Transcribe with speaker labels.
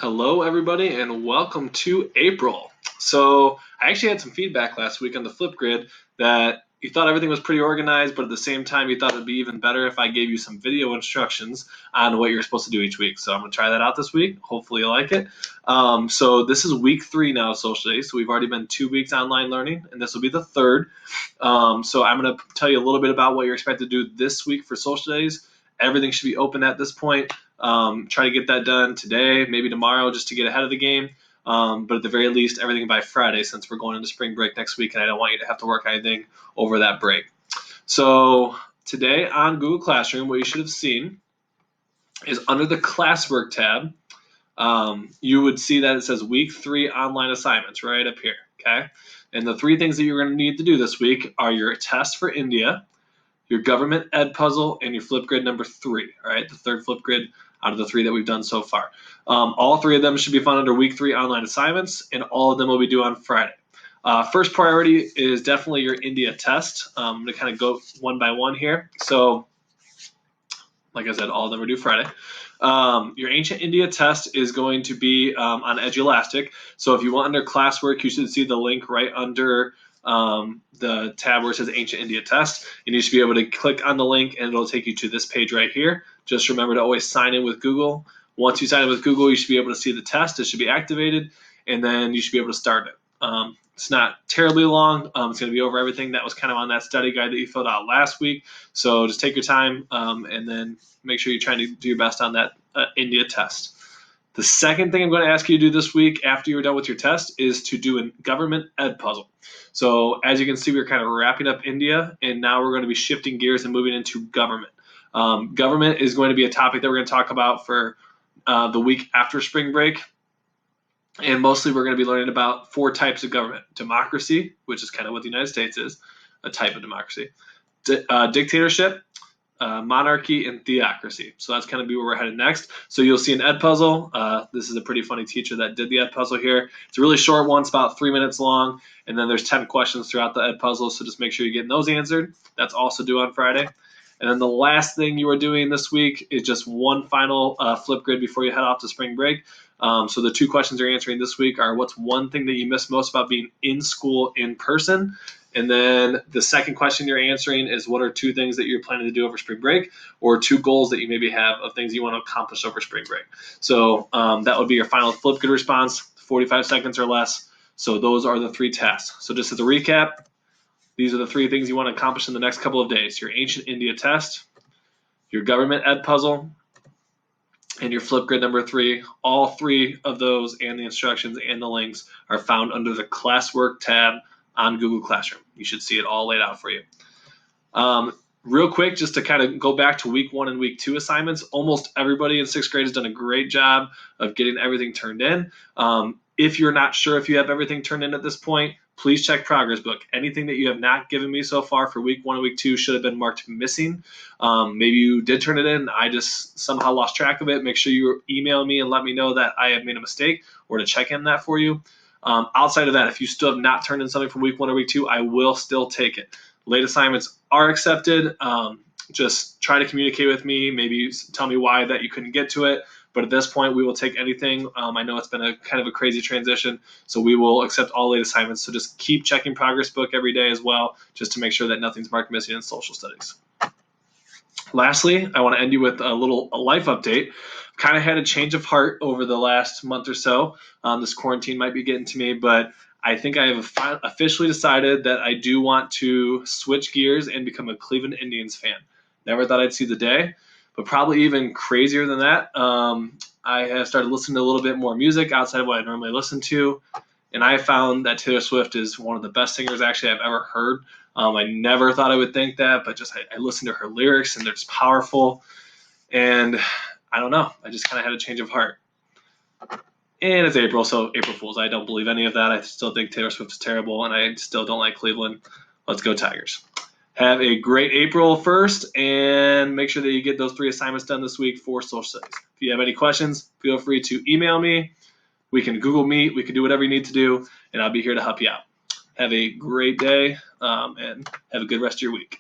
Speaker 1: Hello, everybody, and welcome to April. So, I actually had some feedback last week on the Flipgrid that you thought everything was pretty organized, but at the same time, you thought it'd be even better if I gave you some video instructions on what you're supposed to do each week. So, I'm going to try that out this week. Hopefully, you like it. So, this is week 3 now of Social Days. So, we've already been 2 weeks online learning, and this will be the third. So, I'm going to tell you a little bit about what you're expected to do this week for Social Days. Everything should be open at this point. Try to get that done today, maybe tomorrow, just to get ahead of the game. But at the very least, everything by Friday, since we're going into spring break next week, and I don't want you to have to work anything over that break. So today on Google Classroom, what you should have seen is under the Classwork tab, you would see that it says Week 3 Online Assignments right up here, okay? And the 3 things that you're going to need to do this week are your test for India, your government ed puzzle, and your Flipgrid number 3, all right? The third Flipgrid out of the 3 that we've done so far. All 3 of them should be found under week 3 online assignments, and all of them will be due on Friday. First priority is definitely your India test. I'm going to kind of go one by one here. So, like I said, all of them are due Friday. Your Ancient India test is going to be on Edulastic. So if you want under classwork, you should see the link right under the tab where it says Ancient India test, and you should be able to click on the link and it'll take you to this page right here. Just remember to always sign in with Google. Once you sign in with Google, you should be able to see the test. It should be activated, and then you should be able to start it. It's not terribly long. It's going to be over everything that was kind of on that study guide that you filled out last week. So just take your time and then make sure you're trying to do your best on that India test. The second thing I'm going to ask you to do this week after you're done with your test is to do a government ed puzzle. So as you can see, we're kind of wrapping up India, and now we're going to be shifting gears and moving into government. Government is going to be a topic that we're going to talk about for the week after spring break. And mostly we're going to be learning about 4 types of government. Democracy, which is kind of what the United States is, a type of democracy. Dictatorship, monarchy, and theocracy. So that's kind of be where we're headed next. So you'll see an ed puzzle. This is a pretty funny teacher that did the ed puzzle here. It's a really short one. It's about 3 minutes long. And then there's 10 questions throughout the ed puzzle. So just make sure you're getting those answered. That's also due on Friday. And then the last thing you are doing this week is just one final Flipgrid before you head off to spring break. So the 2 questions you're answering this week are what's one thing that you miss most about being in school in person? And then the second question you're answering is what are 2 things that you're planning to do over spring break, or 2 goals that you maybe have of things you want to accomplish over spring break. So that would be your final Flipgrid response, 45 seconds or less. So those are the 3 tasks. So just as a recap, these are the 3 things you want to accomplish in the next couple of days. Your Ancient India test, your government ed puzzle, and your Flipgrid number 3. All 3 of those and the instructions and the links are found under the Classwork tab on Google Classroom. You should see it all laid out for you. Real quick, just to kind of go back to week 1 and week 2 assignments, almost everybody in 6th grade has done a great job of getting everything turned in. If you're not sure if you have everything turned in at this point, please check Progress Book. Anything that you have not given me so far for week 1 and week 2 should have been marked missing. Maybe you did turn it in. I just somehow lost track of it. Make sure you email me and let me know that I have made a mistake, or to check in that for you. Outside of that, if you still have not turned in something from week 1 or week 2, I will still take it. Late assignments are accepted. Just try to communicate with me. Maybe tell me why that you couldn't get to it. But at this point, we will take anything. I know it's been a kind of a crazy transition, so we will accept all late assignments. So just keep checking Progress Book every day as well, just to make sure that nothing's marked missing in social studies. Lastly, I want to end you with a life update. Kind of had a change of heart over the last month or so. This quarantine might be getting to me, but I think I have officially decided that I do want to switch gears and become a Cleveland Indians fan. Never thought I'd see the day, but probably even crazier than that. I have started listening to a little bit more music outside of what I normally listen to, and I found that Taylor Swift is one of the best singers actually I've ever heard. I never thought I would think that, but just I listened to her lyrics and they're just powerful. And I don't know, I just kind of had a change of heart. And it's April, so April Fools. I don't believe any of that. I still think Taylor Swift is terrible, and I still don't like Cleveland. Let's go Tigers. Have a great April 1st, and make sure that you get those 3 assignments done this week for social studies. If you have any questions, feel free to email me. We can Google Meet. We can do whatever you need to do, and I'll be here to help you out. Have a great day, and have a good rest of your week.